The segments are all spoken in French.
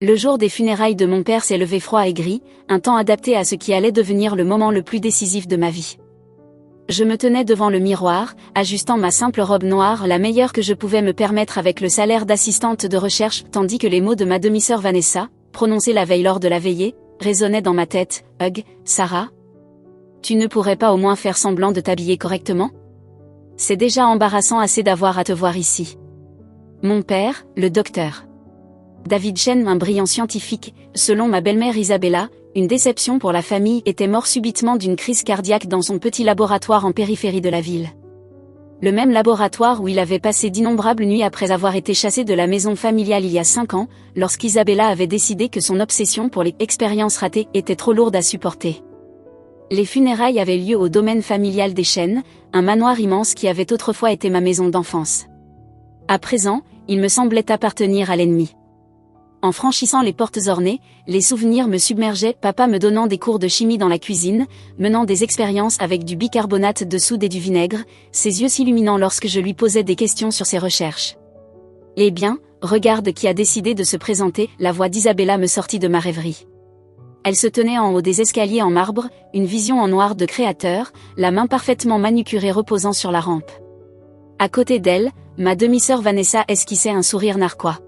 Le jour des funérailles de mon père s'est levé froid et gris, un temps adapté à ce qui allait devenir le moment le plus décisif de ma vie. Je me tenais devant le miroir, ajustant ma simple robe noire, la meilleure que je pouvais me permettre avec le salaire d'assistante de recherche, tandis que les mots de ma demi-sœur Vanessa, prononcés la veille lors de la veillée, résonnaient dans ma tête. « Hug, Sarah ? Tu ne pourrais pas au moins faire semblant de t'habiller correctement ? C'est déjà embarrassant assez d'avoir à te voir ici. » Mon père, le docteur David Chen, un brillant scientifique, selon ma belle-mère Isabella, une déception pour la famille, était mort subitement d'une crise cardiaque dans son petit laboratoire en périphérie de la ville. Le même laboratoire où il avait passé d'innombrables nuits après avoir été chassé de la maison familiale il y a 5 ans, lorsqu'Isabella avait décidé que son obsession pour les expériences ratées était trop lourde à supporter. Les funérailles avaient lieu au domaine familial des Chênes, un manoir immense qui avait autrefois été ma maison d'enfance. À présent, il me semblait appartenir à l'ennemi. En franchissant les portes ornées, les souvenirs me submergeaient, papa me donnant des cours de chimie dans la cuisine, menant des expériences avec du bicarbonate de soude et du vinaigre, ses yeux s'illuminant lorsque je lui posais des questions sur ses recherches. Eh bien, regarde qui a décidé de se présenter, la voix d'Isabella me sortit de ma rêverie. Elle se tenait en haut des escaliers en marbre, une vision en noir de créateur, la main parfaitement manucurée reposant sur la rampe. À côté d'elle, ma demi-sœur Vanessa esquissait un sourire narquois.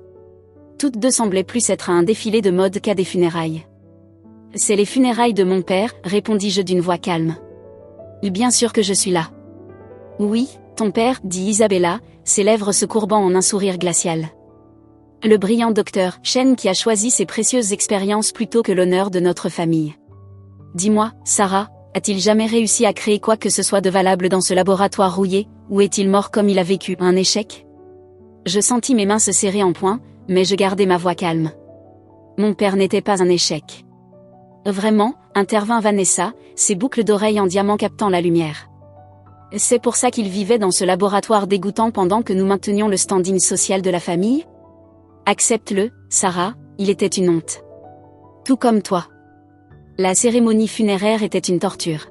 Toutes deux semblaient plus être à un défilé de mode qu'à des funérailles. « C'est les funérailles de mon père », répondis-je d'une voix calme. « Bien sûr que je suis là. »« Oui, ton père », dit Isabella, ses lèvres se courbant en un sourire glacial. « Le brillant docteur Chen qui a choisi ses précieuses expériences plutôt que l'honneur de notre famille. Dis-moi, Sarah, a-t-il jamais réussi à créer quoi que ce soit de valable dans ce laboratoire rouillé, ou est-il mort comme il a vécu un échec ?» Je sentis mes mains se serrer en poing, mais je gardai ma voix calme. Mon père n'était pas un échec. Vraiment, intervint Vanessa, ses boucles d'oreilles en diamant captant la lumière. C'est pour ça qu'il vivait dans ce laboratoire dégoûtant pendant que nous maintenions le standing social de la famille ? Accepte-le, Sarah, il était une honte. Tout comme toi. La cérémonie funéraire était une torture.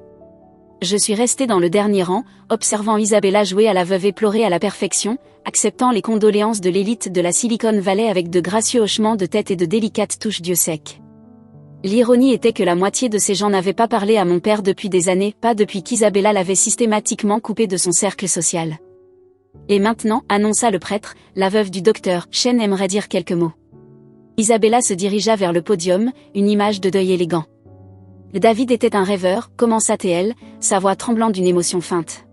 Je suis restée dans le dernier rang, observant Isabella jouer à la veuve éplorée à la perfection, acceptant les condoléances de l'élite de la Silicon Valley avec de gracieux hochements de tête et de délicates touches d'yeux secs. L'ironie était que la moitié de ces gens n'avaient pas parlé à mon père depuis des années, pas depuis qu'Isabella l'avait systématiquement coupé de son cercle social. Et maintenant, annonça le prêtre, la veuve du docteur Chen aimerait dire quelques mots. Isabella se dirigea vers le podium, une image de deuil élégant. David était un rêveur, commença-t-elle, sa voix tremblant d'une émotion feinte.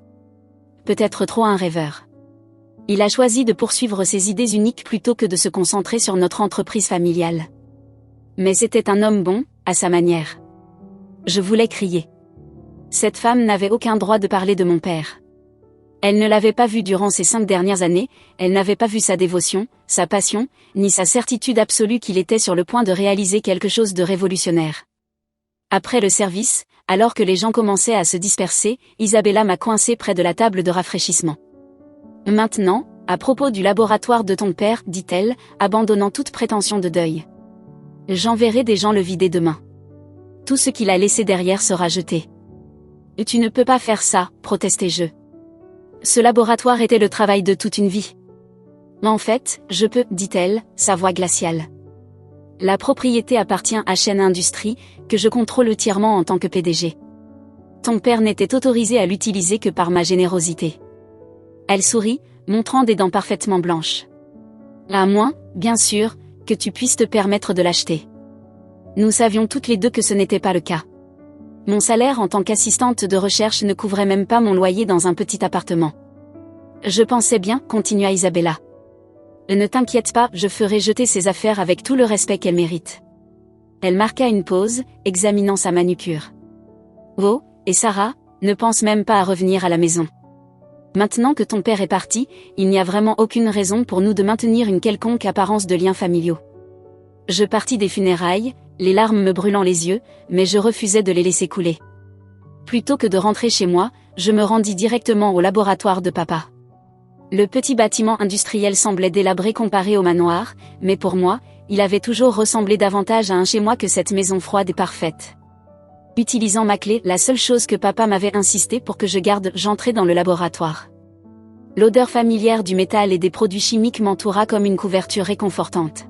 Peut-être trop un rêveur. Il a choisi de poursuivre ses idées uniques plutôt que de se concentrer sur notre entreprise familiale. Mais c'était un homme bon, à sa manière. Je voulais crier. Cette femme n'avait aucun droit de parler de mon père. Elle ne l'avait pas vu durant ces 5 dernières années, elle n'avait pas vu sa dévotion, sa passion, ni sa certitude absolue qu'il était sur le point de réaliser quelque chose de révolutionnaire. Après le service, alors que les gens commençaient à se disperser, Isabella m'a coincé près de la table de rafraîchissement. Maintenant, à propos du laboratoire de ton père, dit-elle, abandonnant toute prétention de deuil. J'enverrai des gens le vider demain. Tout ce qu'il a laissé derrière sera jeté. Tu ne peux pas faire ça, protestai-je. Ce laboratoire était le travail de toute une vie. En fait, je peux, dit-elle, sa voix glaciale. La propriété appartient à Chen Industries, que je contrôle entièrement en tant que PDG. Ton père n'était autorisé à l'utiliser que par ma générosité. Elle sourit, montrant des dents parfaitement blanches. À moins, bien sûr, que tu puisses te permettre de l'acheter. Nous savions toutes les deux que ce n'était pas le cas. Mon salaire en tant qu'assistante de recherche ne couvrait même pas mon loyer dans un petit appartement. Je pensais bien, continua Isabella. Ne t'inquiète pas, je ferai jeter ses affaires avec tout le respect qu'elle mérite. Elle marqua une pause, examinant sa manucure. Oh, et Sarah, ne pense même pas à revenir à la maison. Maintenant que ton père est parti, il n'y a vraiment aucune raison pour nous de maintenir une quelconque apparence de liens familiaux. Je partis des funérailles, les larmes me brûlant les yeux, mais je refusais de les laisser couler. Plutôt que de rentrer chez moi, je me rendis directement au laboratoire de papa. Le petit bâtiment industriel semblait délabré comparé au manoir, mais pour moi, il avait toujours ressemblé davantage à un chez-moi que cette maison froide et parfaite. Utilisant ma clé, la seule chose que papa m'avait insisté pour que je garde, j'entrai dans le laboratoire. L'odeur familière du métal et des produits chimiques m'entoura comme une couverture réconfortante.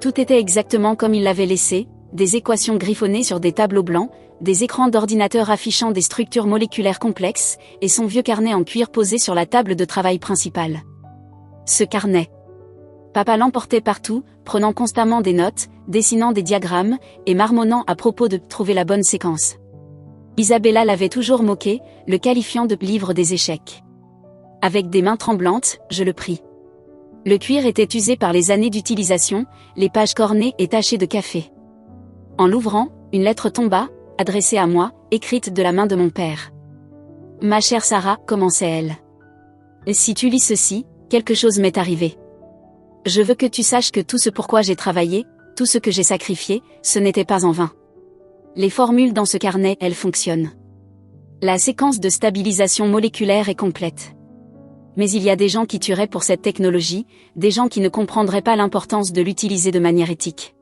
Tout était exactement comme il l'avait laissé, des équations griffonnées sur des tableaux blancs, des écrans d'ordinateur affichant des structures moléculaires complexes, et son vieux carnet en cuir posé sur la table de travail principale. Ce carnet. Papa l'emportait partout, prenant constamment des notes, dessinant des diagrammes, et marmonnant à propos de trouver la bonne séquence. Isabella l'avait toujours moqué, le qualifiant de livre des échecs. Avec des mains tremblantes, je le pris. Le cuir était usé par les années d'utilisation, les pages cornées et tachées de café. En l'ouvrant, une lettre tomba, adressée à moi, écrite de la main de mon père. « Ma chère Sarah, commençait-elle. Si tu lis ceci, quelque chose m'est arrivé. Je veux que tu saches que tout ce pourquoi j'ai travaillé, tout ce que j'ai sacrifié, ce n'était pas en vain. Les formules dans ce carnet, elles fonctionnent. La séquence de stabilisation moléculaire est complète. Mais il y a des gens qui tueraient pour cette technologie, des gens qui ne comprendraient pas l'importance de l'utiliser de manière éthique.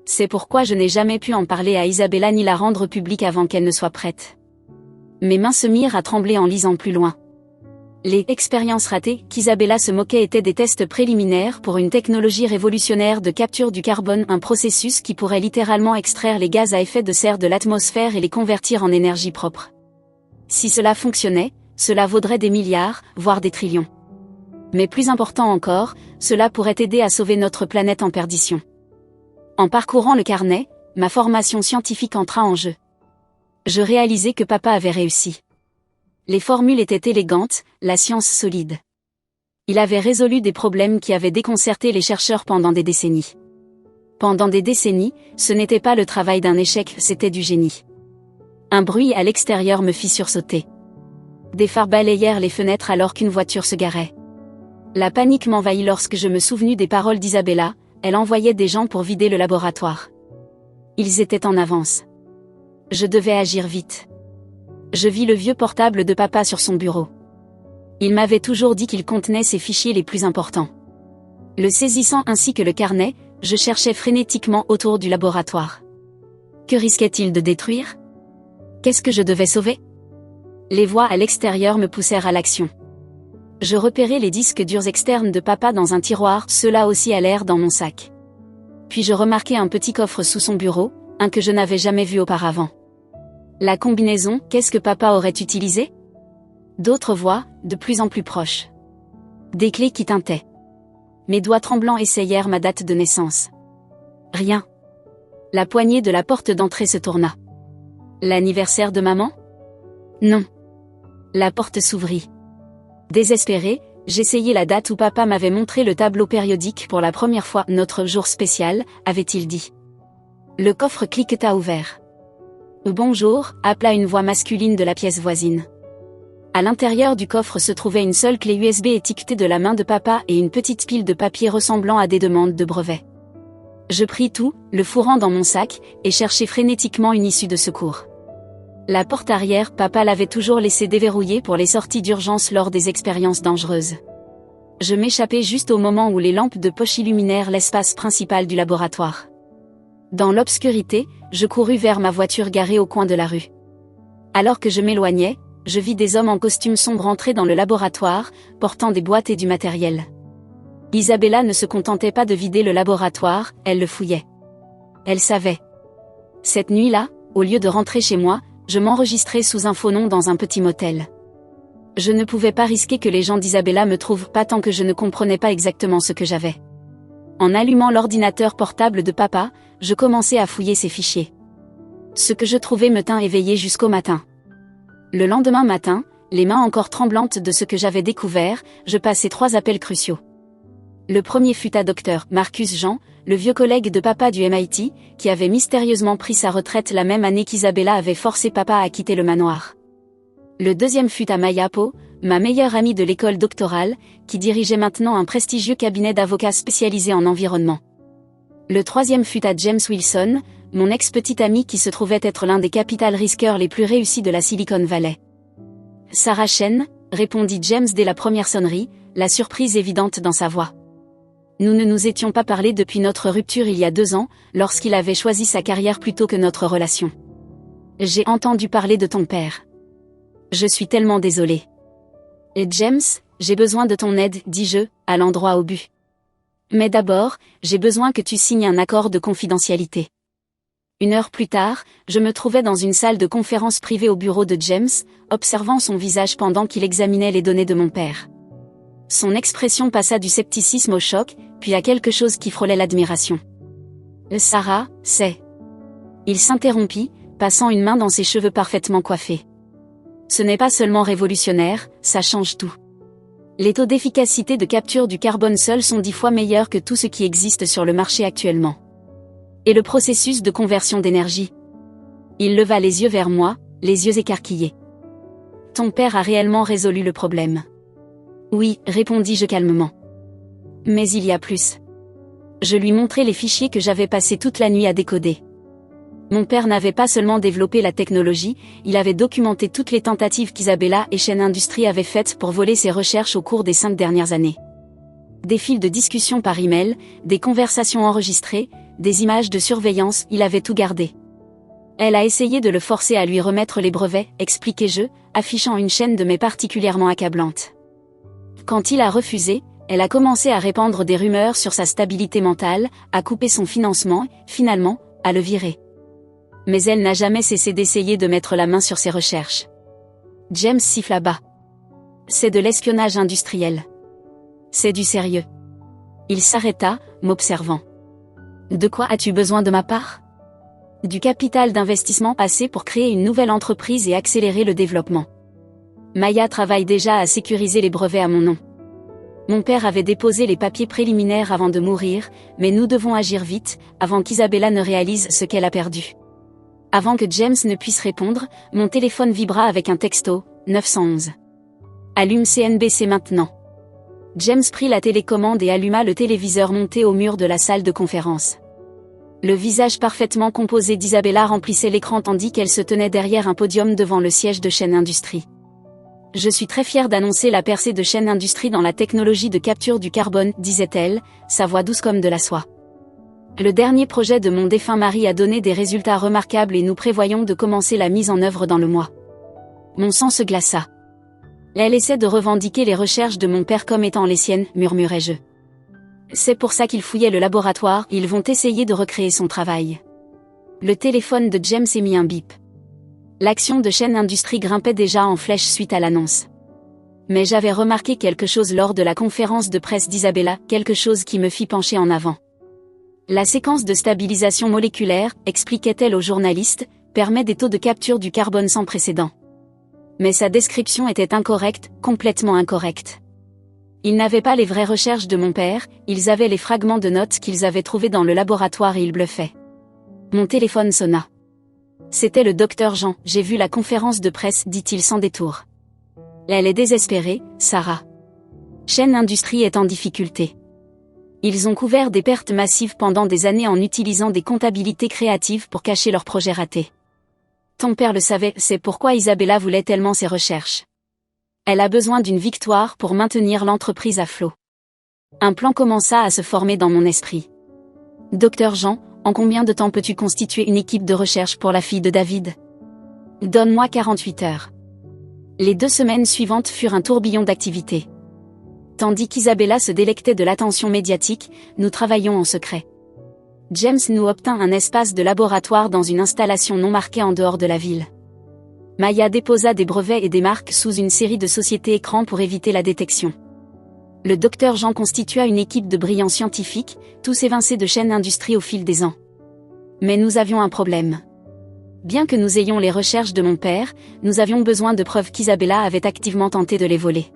C'est pourquoi je n'ai jamais pu en parler à Isabella ni la rendre publique avant qu'elle ne soit prête. » Mes mains se mirent à trembler en lisant plus loin. Les expériences ratées qu'Isabella se moquait étaient des tests préliminaires pour une technologie révolutionnaire de capture du carbone, un processus qui pourrait littéralement extraire les gaz à effet de serre de l'atmosphère et les convertir en énergie propre. Si cela fonctionnait, cela vaudrait des milliards, voire des trillions. Mais plus important encore, cela pourrait aider à sauver notre planète en perdition. En parcourant le carnet, ma formation scientifique entra en jeu. Je réalisai que papa avait réussi. Les formules étaient élégantes, la science solide. Il avait résolu des problèmes qui avaient déconcerté les chercheurs pendant des décennies. Pendant des décennies, ce n'était pas le travail d'un échec, c'était du génie. Un bruit à l'extérieur me fit sursauter. Des phares balayèrent les fenêtres alors qu'une voiture se garait. La panique m'envahit lorsque je me souvenus des paroles d'Isabella, elle envoyait des gens pour vider le laboratoire. Ils étaient en avance. Je devais agir vite. Je vis le vieux portable de papa sur son bureau. Il m'avait toujours dit qu'il contenait ses fichiers les plus importants. Le saisissant ainsi que le carnet, je cherchais frénétiquement autour du laboratoire. Que risquait-il de détruire? Qu'est-ce que je devais sauver? Les voix à l'extérieur me poussèrent à l'action. Je repérai les disques durs externes de papa dans un tiroir, ceux-là aussi allèrent dans mon sac. Puis je remarquai un petit coffre sous son bureau, un que je n'avais jamais vu auparavant. La combinaison, qu'est-ce que papa aurait utilisé? D'autres voix, de plus en plus proches. Des clés qui tintaient. Mes doigts tremblants essayèrent ma date de naissance. Rien. La poignée de la porte d'entrée se tourna. L'anniversaire de maman? Non. La porte s'ouvrit. Désespéré, j'essayai la date où papa m'avait montré le tableau périodique pour la première fois. Notre jour spécial, avait-il dit. Le coffre cliqueta ouvert. Bonjour, appela une voix masculine de la pièce voisine. À l'intérieur du coffre se trouvait une seule clé USB étiquetée de la main de papa et une petite pile de papier ressemblant à des demandes de brevet. Je pris tout, le fourrant dans mon sac, et cherchai frénétiquement une issue de secours. La porte arrière, papa l'avait toujours laissée déverrouillée pour les sorties d'urgence lors des expériences dangereuses. Je m'échappai juste au moment où les lampes de poche illuminèrent l'espace principal du laboratoire. Dans l'obscurité, je courus vers ma voiture garée au coin de la rue. Alors que je m'éloignais, je vis des hommes en costume sombre entrer dans le laboratoire, portant des boîtes et du matériel. Isabella ne se contentait pas de vider le laboratoire, elle le fouillait. Elle savait. Cette nuit-là, au lieu de rentrer chez moi, je m'enregistrais sous un faux nom dans un petit motel. Je ne pouvais pas risquer que les gens d'Isabella me trouvent pas tant que je ne comprenais pas exactement ce que j'avais. En allumant l'ordinateur portable de papa, je commençai à fouiller ses fichiers. Ce que je trouvais me tint éveillé jusqu'au matin. Le lendemain matin, les mains encore tremblantes de ce que j'avais découvert, je passai 3 appels cruciaux. Le premier fut à Dr. Marcus Jean, le vieux collègue de papa du MIT, qui avait mystérieusement pris sa retraite la même année qu'Isabella avait forcé papa à quitter le manoir. Le deuxième fut à Maya Po, ma meilleure amie de l'école doctorale, qui dirigeait maintenant un prestigieux cabinet d'avocats spécialisé en environnement. Le troisième fut à James Wilson, mon ex-petit ami qui se trouvait être l'un des capital risqueurs les plus réussis de la Silicon Valley. Sarah Chen, répondit James dès la première sonnerie, la surprise évidente dans sa voix. Nous ne nous étions pas parlé depuis notre rupture il y a 2 ans, lorsqu'il avait choisi sa carrière plutôt que notre relation. J'ai entendu parler de ton père. Je suis tellement désolée. Et James, j'ai besoin de ton aide, dis-je, allant droit au but. Mais d'abord, j'ai besoin que tu signes un accord de confidentialité. 1 heure plus tard, je me trouvais dans une salle de conférence privée au bureau de James, observant son visage pendant qu'il examinait les données de mon père. Son expression passa du scepticisme au choc, puis à quelque chose qui frôlait l'admiration. Sarah, c'est... Il s'interrompit, passant une main dans ses cheveux parfaitement coiffés. Ce n'est pas seulement révolutionnaire, ça change tout. Les taux d'efficacité de capture du carbone seul sont 10 fois meilleurs que tout ce qui existe sur le marché actuellement. Et le processus de conversion d'énergie. Il leva les yeux vers moi, les yeux écarquillés. Ton père a réellement résolu le problème. Oui, répondis-je calmement. Mais il y a plus. Je lui montrai les fichiers que j'avais passé toute la nuit à décoder. Mon père n'avait pas seulement développé la technologie, il avait documenté toutes les tentatives qu'Isabella et Chaîne Industries avaient faites pour voler ses recherches au cours des 5 dernières années. Des fils de discussion par email, des conversations enregistrées, des images de surveillance, il avait tout gardé. Elle a essayé de le forcer à lui remettre les brevets, expliquai-je, affichant une chaîne de mais particulièrement accablante. Quand il a refusé, elle a commencé à répandre des rumeurs sur sa stabilité mentale, à couper son financement, finalement, à le virer. Mais elle n'a jamais cessé d'essayer de mettre la main sur ses recherches. James siffla bas. C'est de l'espionnage industriel. C'est du sérieux. Il s'arrêta, m'observant. De quoi as-tu besoin de ma part? Du capital d'investissement assez pour créer une nouvelle entreprise et accélérer le développement. Maya travaille déjà à sécuriser les brevets à mon nom. Mon père avait déposé les papiers préliminaires avant de mourir, mais nous devons agir vite, avant qu'Isabella ne réalise ce qu'elle a perdu. Avant que James ne puisse répondre, mon téléphone vibra avec un texto, 911. Allume CNBC maintenant. James prit la télécommande et alluma le téléviseur monté au mur de la salle de conférence. Le visage parfaitement composé d'Isabella remplissait l'écran tandis qu'elle se tenait derrière un podium devant le siège de Chaîne Industries. Je suis très fière d'annoncer la percée de Chaîne Industries dans la technologie de capture du carbone, disait-elle, sa voix douce comme de la soie. Le dernier projet de mon défunt mari a donné des résultats remarquables et nous prévoyons de commencer la mise en œuvre dans le mois. Mon sang se glaça. Elle essaie de revendiquer les recherches de mon père comme étant les siennes, murmurai-je. C'est pour ça qu'ils fouillaient le laboratoire, ils vont essayer de recréer son travail. Le téléphone de James émit un bip. L'action de Chaîne Industries grimpait déjà en flèche suite à l'annonce. Mais j'avais remarqué quelque chose lors de la conférence de presse d'Isabella, quelque chose qui me fit pencher en avant. La séquence de stabilisation moléculaire, expliquait-elle aux journalistes, permet des taux de capture du carbone sans précédent. Mais sa description était incorrecte, complètement incorrecte. Ils n'avaient pas les vraies recherches de mon père, ils avaient les fragments de notes qu'ils avaient trouvés dans le laboratoire et ils bluffaient. Mon téléphone sonna. C'était le docteur Jean, j'ai vu la conférence de presse, dit-il sans détour. Elle est désespérée, Sarah. Chaîne Industries est en difficulté. Ils ont couvert des pertes massives pendant des années en utilisant des comptabilités créatives pour cacher leurs projets ratés. Ton père le savait, c'est pourquoi Isabella voulait tellement ses recherches. Elle a besoin d'une victoire pour maintenir l'entreprise à flot. Un plan commença à se former dans mon esprit. Docteur Jean, en combien de temps peux-tu constituer une équipe de recherche pour la fille de David? Donne-moi 48 heures. Les 2 semaines suivantes furent un tourbillon d'activités. Tandis qu'Isabella se délectait de l'attention médiatique, nous travaillions en secret. James nous obtint un espace de laboratoire dans une installation non marquée en dehors de la ville. Maya déposa des brevets et des marques sous une série de sociétés écrans pour éviter la détection. Le docteur Jean constitua une équipe de brillants scientifiques, tous évincés de Chaîne Industries au fil des ans. Mais nous avions un problème. Bien que nous ayons les recherches de mon père, nous avions besoin de preuves qu'Isabella avait activement tenté de les voler.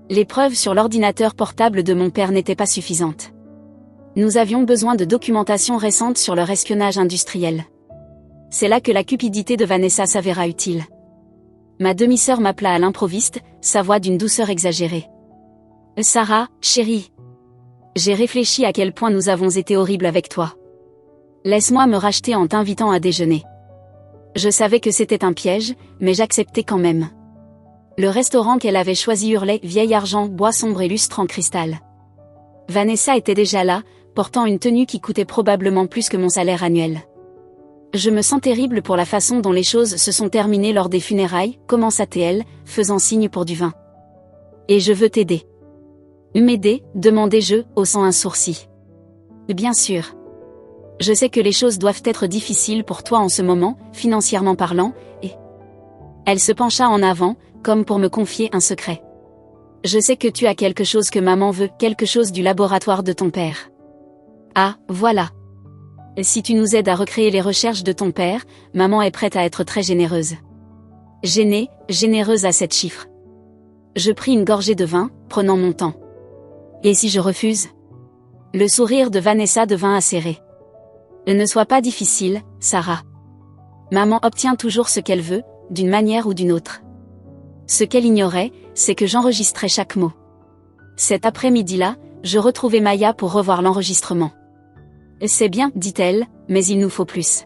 Les preuves sur l'ordinateur portable de mon père n'étaient pas suffisantes. Nous avions besoin de documentation récente sur leur espionnage industriel. C'est là que la cupidité de Vanessa s'avéra utile. Ma demi-sœur m'appela à l'improviste, sa voix d'une douceur exagérée. Sarah, chérie. J'ai réfléchi à quel point nous avons été horribles avec toi. Laisse-moi me racheter en t'invitant à déjeuner. Je savais que c'était un piège, mais j'acceptais quand même. Le restaurant qu'elle avait choisi hurlait « Vieil argent, bois sombre et lustre en cristal ». Vanessa était déjà là, portant une tenue qui coûtait probablement plus que mon salaire annuel. Je me sens terrible pour la façon dont les choses se sont terminées lors des funérailles, commença-t-elle, faisant signe pour du vin. Et je veux t'aider. M'aider, demandai-je, haussant un sourcil. Bien sûr. Je sais que les choses doivent être difficiles pour toi en ce moment, financièrement parlant, et... Elle se pencha en avant, comme pour me confier un secret. Je sais que tu as quelque chose que maman veut, quelque chose du laboratoire de ton père. Ah, voilà. Si tu nous aides à recréer les recherches de ton père, maman est prête à être très généreuse. Gênée, généreuse à 7 chiffres. Je pris une gorgée de vin, prenant mon temps. Et si je refuse? Le sourire de Vanessa devint acéré. Ne sois pas difficile, Sarah. Maman obtient toujours ce qu'elle veut, d'une manière ou d'une autre. Ce qu'elle ignorait, c'est que j'enregistrais chaque mot. Cet après-midi-là, je retrouvai Maya pour revoir l'enregistrement. C'est bien, dit-elle, mais il nous faut plus.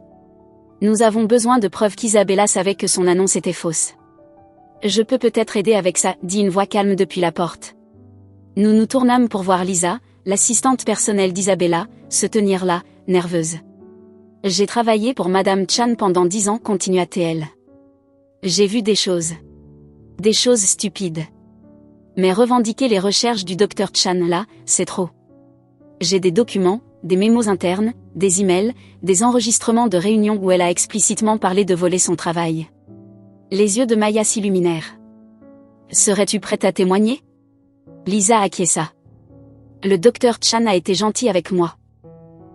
Nous avons besoin de preuves qu'Isabella savait que son annonce était fausse. Je peux peut-être aider avec ça, dit une voix calme depuis la porte. Nous nous tournâmes pour voir Lisa, l'assistante personnelle d'Isabella, se tenir là, nerveuse. J'ai travaillé pour Madame Chan pendant 10 ans, continua-t-elle. J'ai vu des choses. Des choses stupides. Mais revendiquer les recherches du docteur Chan là, c'est trop. J'ai des documents, des mémos internes, des emails, des enregistrements de réunions où elle a explicitement parlé de voler son travail. Les yeux de Maya s'illuminèrent. Serais-tu prête à témoigner? Lisa acquiesça. Le docteur Chan a été gentil avec moi.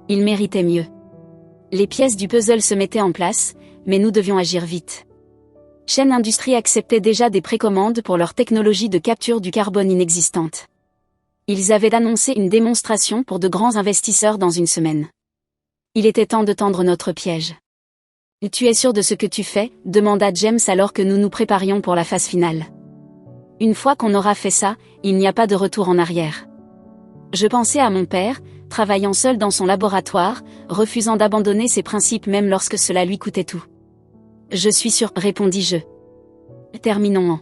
Il méritait mieux. Les pièces du puzzle se mettaient en place, mais nous devions agir vite. Chen Industries acceptait déjà des précommandes pour leur technologie de capture du carbone inexistante. Ils avaient annoncé une démonstration pour de grands investisseurs dans une semaine. Il était temps de tendre notre piège. « Tu es sûr de ce que tu fais ?» demanda James alors que nous nous préparions pour la phase finale. Une fois qu'on aura fait ça, il n'y a pas de retour en arrière. Je pensais à mon père, travaillant seul dans son laboratoire, refusant d'abandonner ses principes même lorsque cela lui coûtait tout. Je suis sûr, répondis-je. Terminons-en.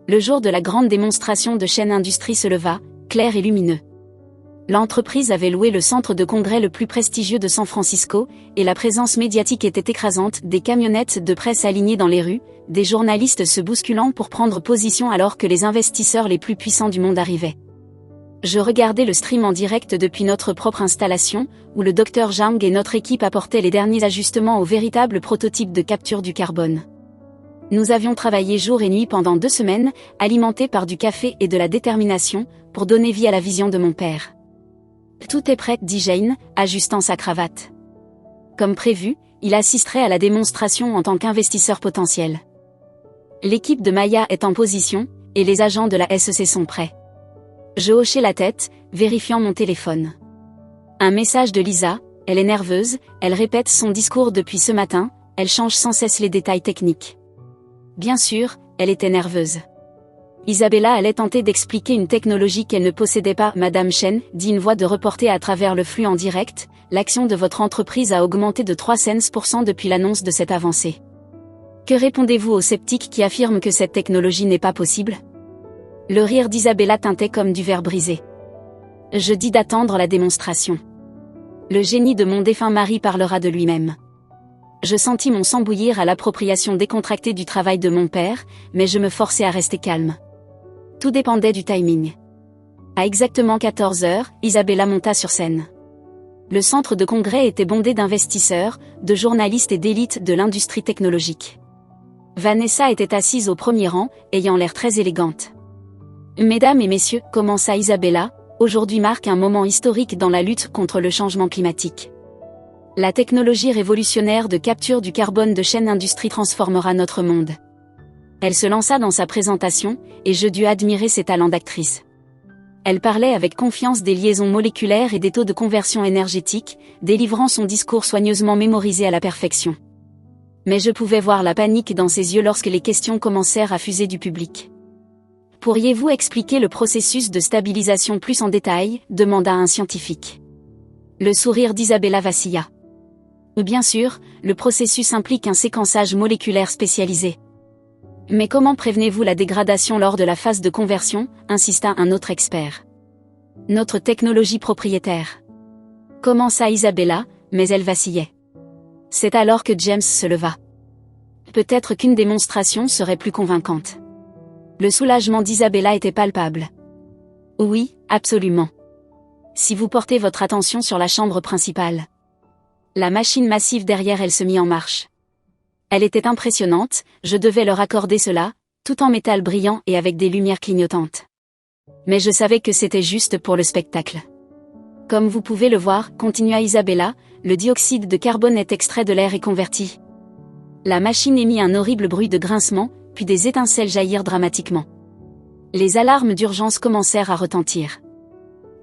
Le jour de la grande démonstration de Chen Industries se leva, clair et lumineux. L'entreprise avait loué le centre de congrès le plus prestigieux de San Francisco, et la présence médiatique était écrasante, des camionnettes de presse alignées dans les rues, des journalistes se bousculant pour prendre position alors que les investisseurs les plus puissants du monde arrivaient. Je regardais le stream en direct depuis notre propre installation, où le Dr Zhang et notre équipe apportaient les derniers ajustements au véritable prototype de capture du carbone. Nous avions travaillé jour et nuit pendant 2 semaines, alimentés par du café et de la détermination, pour donner vie à la vision de mon père. Tout est prêt, dit Jane, ajustant sa cravate. Comme prévu, il assisterait à la démonstration en tant qu'investisseur potentiel. L'équipe de Maya est en position, et les agents de la SEC sont prêts. Je hochai la tête, vérifiant mon téléphone. Un message de Lisa, elle est nerveuse, elle répète son discours depuis ce matin, elle change sans cesse les détails techniques. Bien sûr, elle était nerveuse. Isabella allait tenter d'expliquer une technologie qu'elle ne possédait pas. Madame Chen, dit une voix de reporter à travers le flux en direct, l'action de votre entreprise a augmenté de 3 cents % depuis l'annonce de cette avancée. Que répondez-vous aux sceptiques qui affirment que cette technologie n'est pas possible? Le rire d'Isabella tintait comme du verre brisé. Je dis d'attendre la démonstration. Le génie de mon défunt mari parlera de lui-même. Je sentis mon sang bouillir à l'appropriation décontractée du travail de mon père, mais je me forçai à rester calme. Tout dépendait du timing. À exactement 14 heures, Isabella monta sur scène. Le centre de congrès était bondé d'investisseurs, de journalistes et d'élites de l'industrie technologique. Vanessa était assise au premier rang, ayant l'air très élégante. « Mesdames et messieurs, commença Isabella, aujourd'hui marque un moment historique dans la lutte contre le changement climatique. La technologie révolutionnaire de capture du carbone de Chen Industries transformera notre monde. » Elle se lança dans sa présentation, et je dus admirer ses talents d'actrice. Elle parlait avec confiance des liaisons moléculaires et des taux de conversion énergétique, délivrant son discours soigneusement mémorisé à la perfection. Mais je pouvais voir la panique dans ses yeux lorsque les questions commencèrent à fuser du public. « Pourriez-vous expliquer le processus de stabilisation plus en détail ?» demanda un scientifique. Le sourire d'Isabella vacilla. « Bien sûr, le processus implique un séquençage moléculaire spécialisé. » « Mais comment prévenez-vous la dégradation lors de la phase de conversion ?» insista un autre expert. « Notre technologie propriétaire. » Commença Isabella, mais elle vacillait. C'est alors que James se leva. Peut-être qu'une démonstration serait plus convaincante. Le soulagement d'Isabella était palpable. Oui, absolument. Si vous portez votre attention sur la chambre principale. La machine massive derrière elle se mit en marche. Elle était impressionnante, je devais leur accorder cela, tout en métal brillant et avec des lumières clignotantes. Mais je savais que c'était juste pour le spectacle. Comme vous pouvez le voir, continua Isabella, le dioxyde de carbone est extrait de l'air et converti. La machine émit un horrible bruit de grincement, puis des étincelles jaillirent dramatiquement. Les alarmes d'urgence commencèrent à retentir.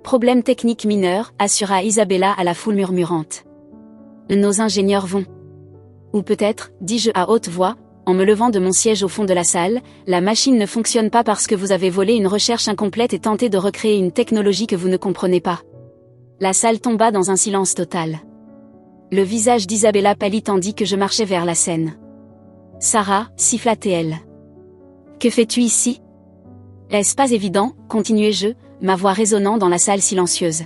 Problème technique mineur, assura Isabella à la foule murmurante. Nos ingénieurs vont. Ou peut-être, dis-je à haute voix, en me levant de mon siège au fond de la salle, la machine ne fonctionne pas parce que vous avez volé une recherche incomplète et tenté de recréer une technologie que vous ne comprenez pas. La salle tomba dans un silence total. Le visage d'Isabella pâlit tandis que je marchais vers la scène. Sarah, siffla-t-elle. Que fais-tu ici? Est-ce pas évident, continuai-je, ma voix résonnant dans la salle silencieuse.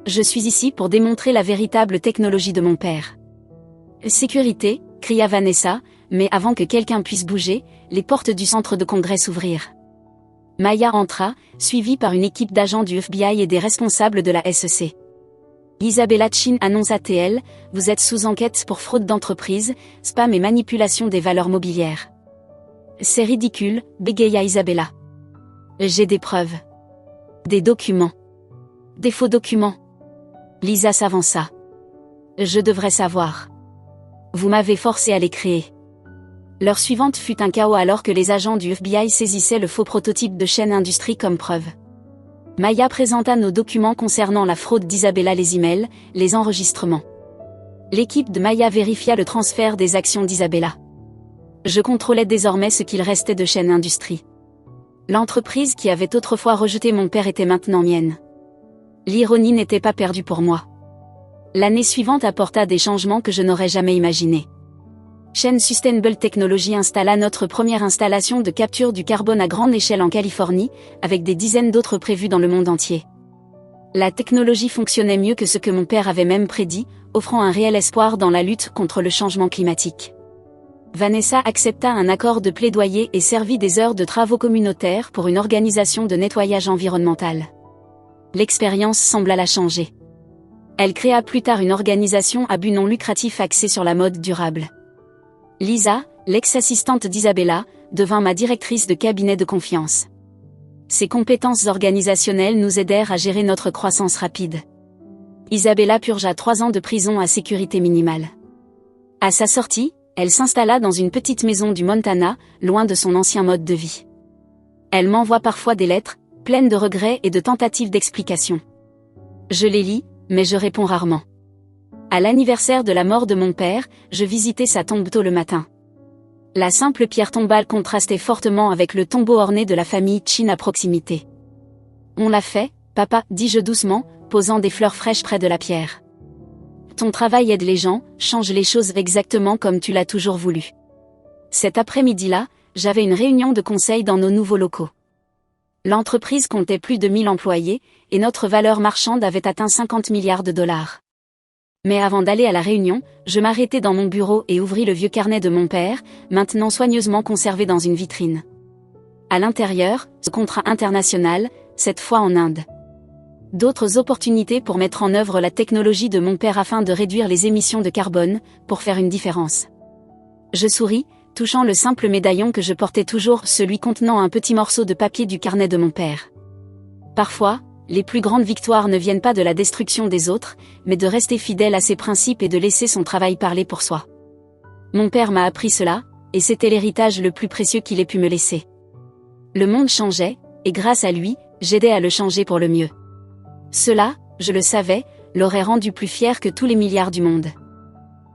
Je suis ici pour démontrer la véritable technologie de mon père. Sécurité, cria Vanessa, mais avant que quelqu'un puisse bouger, les portes du centre de congrès s'ouvrirent. Maya entra, suivie par une équipe d'agents du FBI et des responsables de la SEC. Isabella Chin annonça-t-elle, vous êtes sous enquête pour fraude d'entreprise, spam et manipulation des valeurs mobilières. C'est ridicule, bégaya Isabella. J'ai des preuves. Des documents. Des faux documents. Lisa s'avança. Je devrais savoir. Vous m'avez forcé à les créer. L'heure suivante fut un chaos alors que les agents du FBI saisissaient le faux prototype de chaîne industrie comme preuve. Maya présenta nos documents concernant la fraude d'Isabella, les emails, les enregistrements. L'équipe de Maya vérifia le transfert des actions d'Isabella. Je contrôlais désormais ce qu'il restait de chaîne industrie. L'entreprise qui avait autrefois rejeté mon père était maintenant mienne. L'ironie n'était pas perdue pour moi. L'année suivante apporta des changements que je n'aurais jamais imaginés. Chain Sustainable Technology installa notre première installation de capture du carbone à grande échelle en Californie, avec des dizaines d'autres prévues dans le monde entier. La technologie fonctionnait mieux que ce que mon père avait même prédit, offrant un réel espoir dans la lutte contre le changement climatique. Vanessa accepta un accord de plaidoyer et servit des heures de travaux communautaires pour une organisation de nettoyage environnemental. L'expérience sembla la changer. Elle créa plus tard une organisation à but non lucratif axée sur la mode durable. Lisa, l'ex-assistante d'Isabella, devint ma directrice de cabinet de confiance. Ses compétences organisationnelles nous aidèrent à gérer notre croissance rapide. Isabella purgea 3 ans de prison à sécurité minimale. À sa sortie, elle s'installa dans une petite maison du Montana, loin de son ancien mode de vie. Elle m'envoie parfois des lettres, pleines de regrets et de tentatives d'explication. Je les lis, mais je réponds rarement. À l'anniversaire de la mort de mon père, je visitais sa tombe tôt le matin. La simple pierre tombale contrastait fortement avec le tombeau orné de la famille Chin à proximité. On l'a fait, papa, dis-je doucement, posant des fleurs fraîches près de la pierre. Ton travail aide les gens, change les choses exactement comme tu l'as toujours voulu. Cet après-midi-là, j'avais une réunion de conseil dans nos nouveaux locaux. L'entreprise comptait plus de 1000 employés, et notre valeur marchande avait atteint 50 milliards de dollars. Mais avant d'aller à la réunion, je m'arrêtai dans mon bureau et ouvris le vieux carnet de mon père, maintenant soigneusement conservé dans une vitrine. À l'intérieur, ce contrat international, cette fois en Inde. D'autres opportunités pour mettre en œuvre la technologie de mon père afin de réduire les émissions de carbone, pour faire une différence. Je souris, touchant le simple médaillon que je portais toujours, celui contenant un petit morceau de papier du carnet de mon père. Parfois, les plus grandes victoires ne viennent pas de la destruction des autres, mais de rester fidèle à ses principes et de laisser son travail parler pour soi. Mon père m'a appris cela, et c'était l'héritage le plus précieux qu'il ait pu me laisser. Le monde changeait, et grâce à lui, j'aidais à le changer pour le mieux. Cela, je le savais, l'aurait rendu plus fier que tous les milliards du monde.